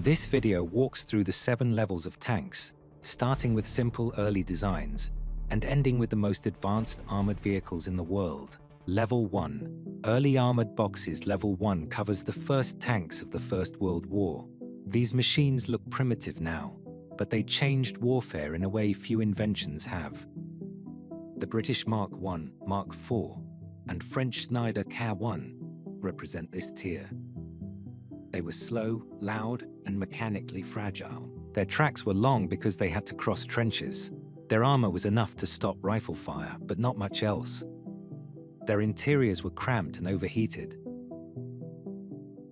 This video walks through the 7 levels of tanks, starting with simple early designs and ending with the most advanced armored vehicles in the world. Level 1. Early armored boxes. Level 1 covers the first tanks of the First World War. These machines look primitive now, but they changed warfare in a way few inventions have. The British Mark I, Mark IV, and French Schneider K1 represent this tier. They were slow, loud, and mechanically fragile. Their tracks were long because they had to cross trenches. Their armor was enough to stop rifle fire, but not much else. Their interiors were cramped and overheated.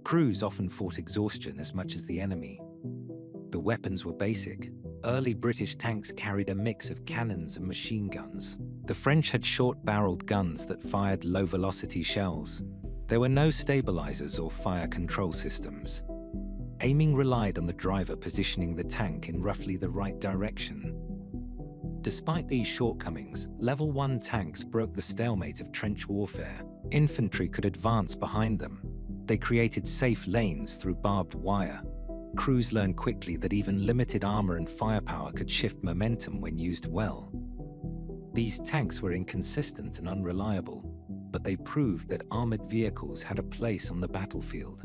Crews often fought exhaustion as much as the enemy. The weapons were basic. Early British tanks carried a mix of cannons and machine guns. The French had short-barreled guns that fired low-velocity shells. There were no stabilizers or fire control systems. Aiming relied on the driver positioning the tank in roughly the right direction. Despite these shortcomings, Level 1 tanks broke the stalemate of trench warfare. Infantry could advance behind them. They created safe lanes through barbed wire. Crews learned quickly that even limited armor and firepower could shift momentum when used well. These tanks were inconsistent and unreliable, but they proved that armored vehicles had a place on the battlefield.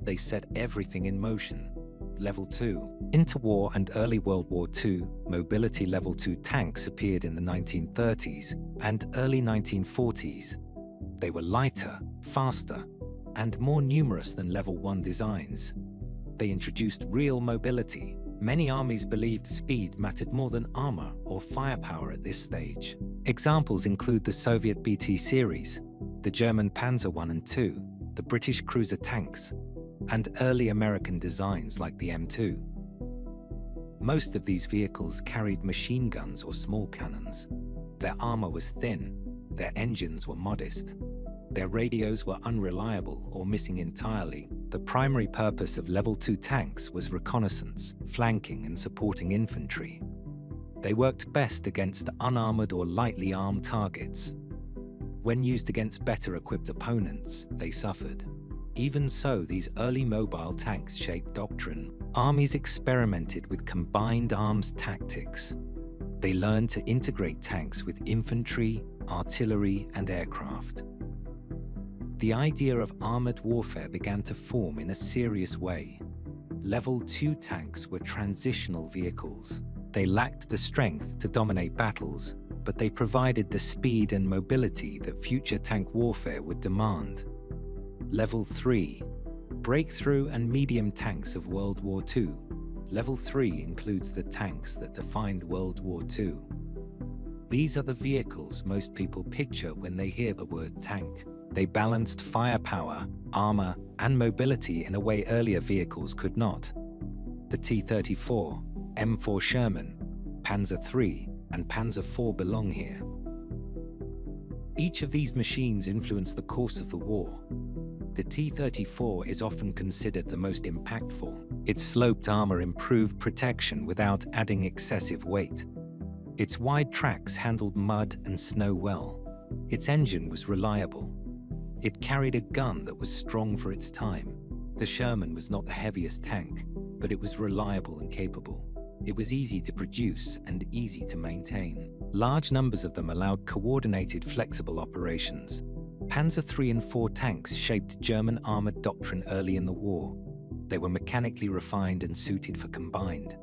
They set everything in motion. Level 2. Interwar and early World War II, mobility Level 2 tanks appeared in the 1930s and early 1940s. They were lighter, faster, and more numerous than Level 1 designs. They introduced real mobility. Many armies believed speed mattered more than armor or firepower at this stage. Examples include the Soviet BT series, the German Panzer I and II, the British cruiser tanks, and early American designs like the M2. Most of these vehicles carried machine guns or small cannons. Their armor was thin, their engines were modest, their radios were unreliable or missing entirely. The primary purpose of Level 2 tanks was reconnaissance, flanking, and supporting infantry. They worked best against unarmored or lightly armed targets. When used against better equipped opponents, they suffered. Even so, these early mobile tanks shaped doctrine. Armies experimented with combined arms tactics. They learned to integrate tanks with infantry, artillery, and aircraft. The idea of armored warfare began to form in a serious way. Level 2 tanks were transitional vehicles. They lacked the strength to dominate battles, but they provided the speed and mobility that future tank warfare would demand. Level 3. Breakthrough and medium tanks of World War II. Level 3 includes the tanks that defined World War II. These are the vehicles most people picture when they hear the word tank. They balanced firepower, armor, and mobility in a way earlier vehicles could not. The T-34, M4 Sherman, Panzer III, and Panzer IV belong here. Each of these machines influenced the course of the war. The T-34 is often considered the most impactful. Its sloped armor improved protection without adding excessive weight. Its wide tracks handled mud and snow well. Its engine was reliable. It carried a gun that was strong for its time. The Sherman was not the heaviest tank, but it was reliable and capable. It was easy to produce and easy to maintain. Large numbers of them allowed coordinated, flexible operations. Panzer III and IV tanks shaped German armored doctrine early in the war. They were mechanically refined and suited for combined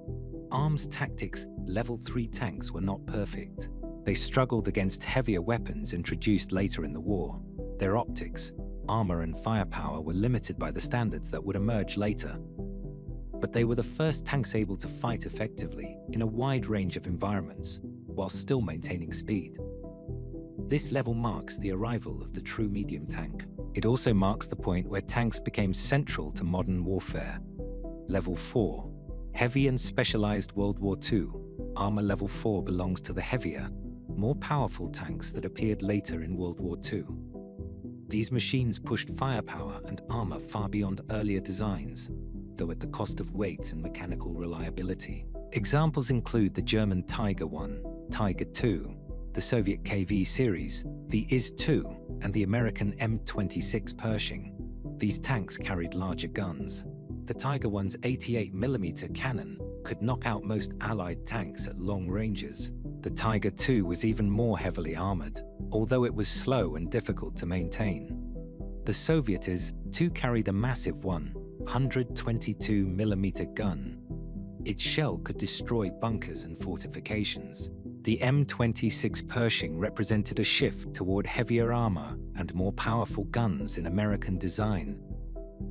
arms tactics. Level 3 tanks were not perfect. They struggled against heavier weapons introduced later in the war. Their optics, armor, and firepower were limited by the standards that would emerge later. But they were the first tanks able to fight effectively in a wide range of environments, while still maintaining speed. This level marks the arrival of the true medium tank. It also marks the point where tanks became central to modern warfare. Level 4. Heavy and specialized World War II. Armor Level 4 belongs to the heavier, more powerful tanks that appeared later in World War II. These machines pushed firepower and armor far beyond earlier designs, though at the cost of weight and mechanical reliability. Examples include the German Tiger I, Tiger II, the Soviet KV series, the IS-2, and the American M26 Pershing. These tanks carried larger guns. The Tiger I's 88mm cannon could knock out most Allied tanks at long ranges. The Tiger II was even more heavily armored, although it was slow and difficult to maintain. The Soviet IS-2 carried a massive 122mm gun. Its shell could destroy bunkers and fortifications. The M26 Pershing represented a shift toward heavier armor and more powerful guns in American design.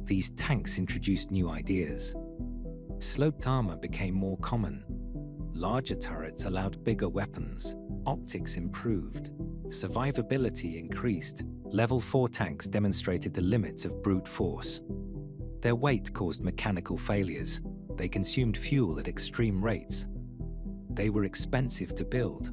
These tanks introduced new ideas. Sloped armor became more common. Larger turrets allowed bigger weapons. Optics improved. Survivability increased. Level 4 tanks demonstrated the limits of brute force. Their weight caused mechanical failures. They consumed fuel at extreme rates. They were expensive to build.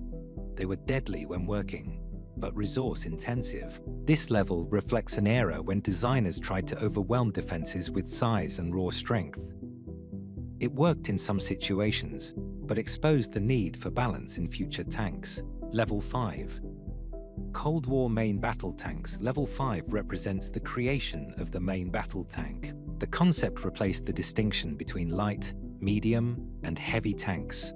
They were deadly when working, but resource-intensive. This level reflects an era when designers tried to overwhelm defenses with size and raw strength. It worked in some situations, but exposed the need for balance in future tanks. Level 5. Cold War main battle tanks. Level 5 represents the creation of the main battle tank. The concept replaced the distinction between light, medium, and heavy tanks.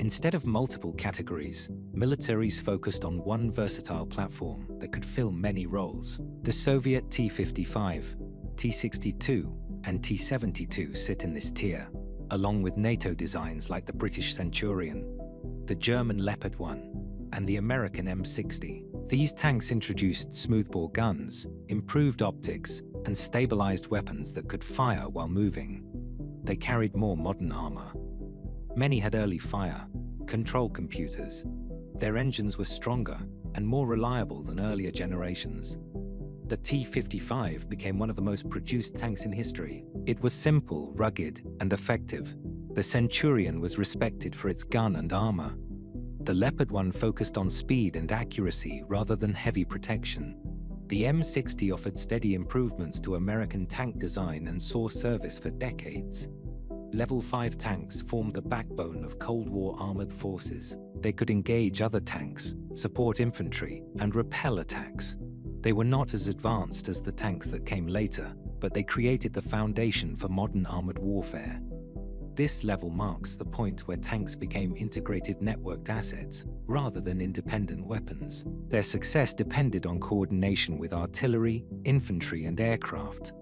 Instead of multiple categories, militaries focused on one versatile platform that could fill many roles. The Soviet T-55, T-62, and T-72 sit in this tier, along with NATO designs like the British Centurion, the German Leopard 1, and the American M60. These tanks introduced smoothbore guns, improved optics, and stabilized weapons that could fire while moving. They carried more modern armor. Many had early fire control computers. Their engines were stronger and more reliable than earlier generations. The T-55 became one of the most produced tanks in history. It was simple, rugged, and effective. The Centurion was respected for its gun and armor. The Leopard 1 focused on speed and accuracy rather than heavy protection. The M60 offered steady improvements to American tank design and saw service for decades. Level 5 tanks formed the backbone of Cold War armored forces. They could engage other tanks, support infantry, and repel attacks. They were not as advanced as the tanks that came later, but they created the foundation for modern armored warfare. This level marks the point where tanks became integrated networked assets, rather than independent weapons. Their success depended on coordination with artillery, infantry, and aircraft.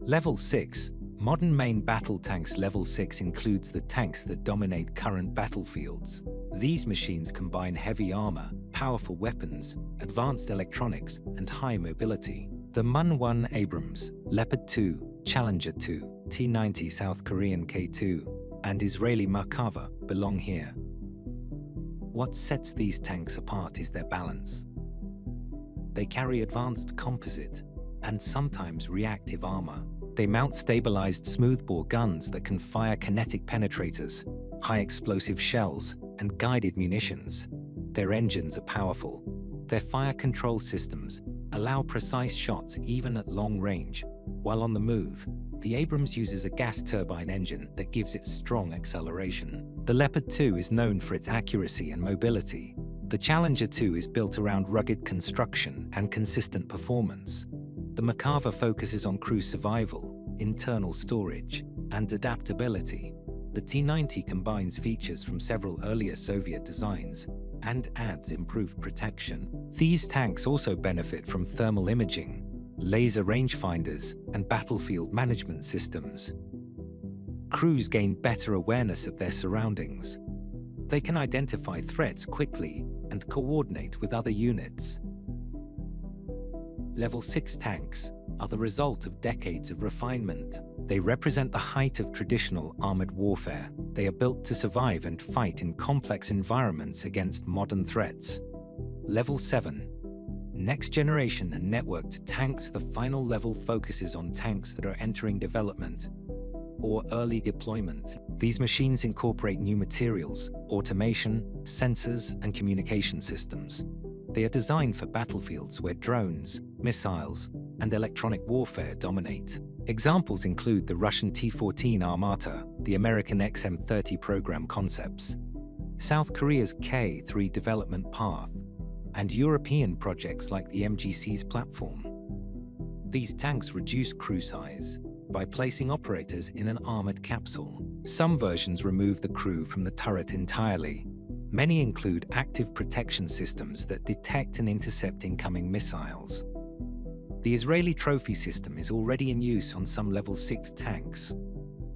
Level 6. Modern main battle tanks. Level 6 includes the tanks that dominate current battlefields. These machines combine heavy armor, powerful weapons, advanced electronics, and high mobility. The MUN-1 Abrams, Leopard 2, Challenger 2, T-90 South Korean K-2, and Israeli Merkava belong here. What sets these tanks apart is their balance. They carry advanced composite and sometimes reactive armor. They mount stabilized smoothbore guns that can fire kinetic penetrators, high explosive shells, and guided munitions. Their engines are powerful. Their fire control systems allow precise shots even at long range. While on the move, the Abrams uses a gas turbine engine that gives it strong acceleration. The Leopard 2 is known for its accuracy and mobility. The Challenger 2 is built around rugged construction and consistent performance. The Merkava focuses on crew survival, internal storage, and adaptability. The T-90 combines features from several earlier Soviet designs and adds improved protection. These tanks also benefit from thermal imaging, laser rangefinders, and battlefield management systems. Crews gain better awareness of their surroundings. They can identify threats quickly and coordinate with other units. Level 6 tanks are the result of decades of refinement. They represent the height of traditional armored warfare. They are built to survive and fight in complex environments against modern threats. Level 7. Next generation and networked tanks. The final level focuses on tanks that are entering development or early deployment. These machines incorporate new materials, automation, sensors, and communication systems. They are designed for battlefields where drones, missiles, and electronic warfare dominate. Examples include the Russian T-14 Armata, the American XM-30 program concepts, South Korea's K-3 development path, and European projects like the MGC's platform. These tanks reduce crew size, by placing operators in an armored capsule. Some versions remove the crew from the turret entirely. Many include active protection systems that detect and intercept incoming missiles. The Israeli trophy system is already in use on some Level 6 tanks,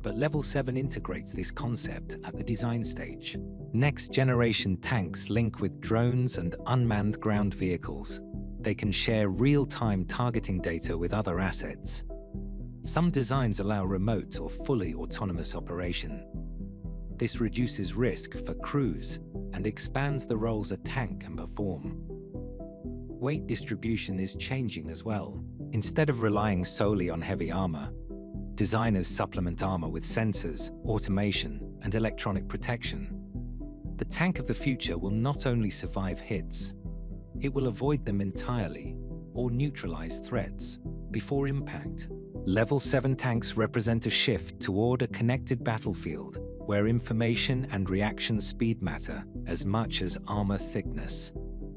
but Level 7 integrates this concept at the design stage. Next-generation tanks link with drones and unmanned ground vehicles. They can share real-time targeting data with other assets. Some designs allow remote or fully autonomous operation. This reduces risk for crews and expands the roles a tank can perform. Weight distribution is changing as well. Instead of relying solely on heavy armor, designers supplement armor with sensors, automation, and electronic protection. The tank of the future will not only survive hits, it will avoid them entirely or neutralize threats before impact. Level 7 tanks represent a shift toward a connected battlefield where information and reaction speed matter as much as armor thickness.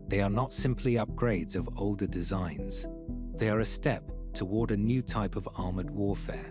They are not simply upgrades of older designs. They are a step toward a new type of armored warfare.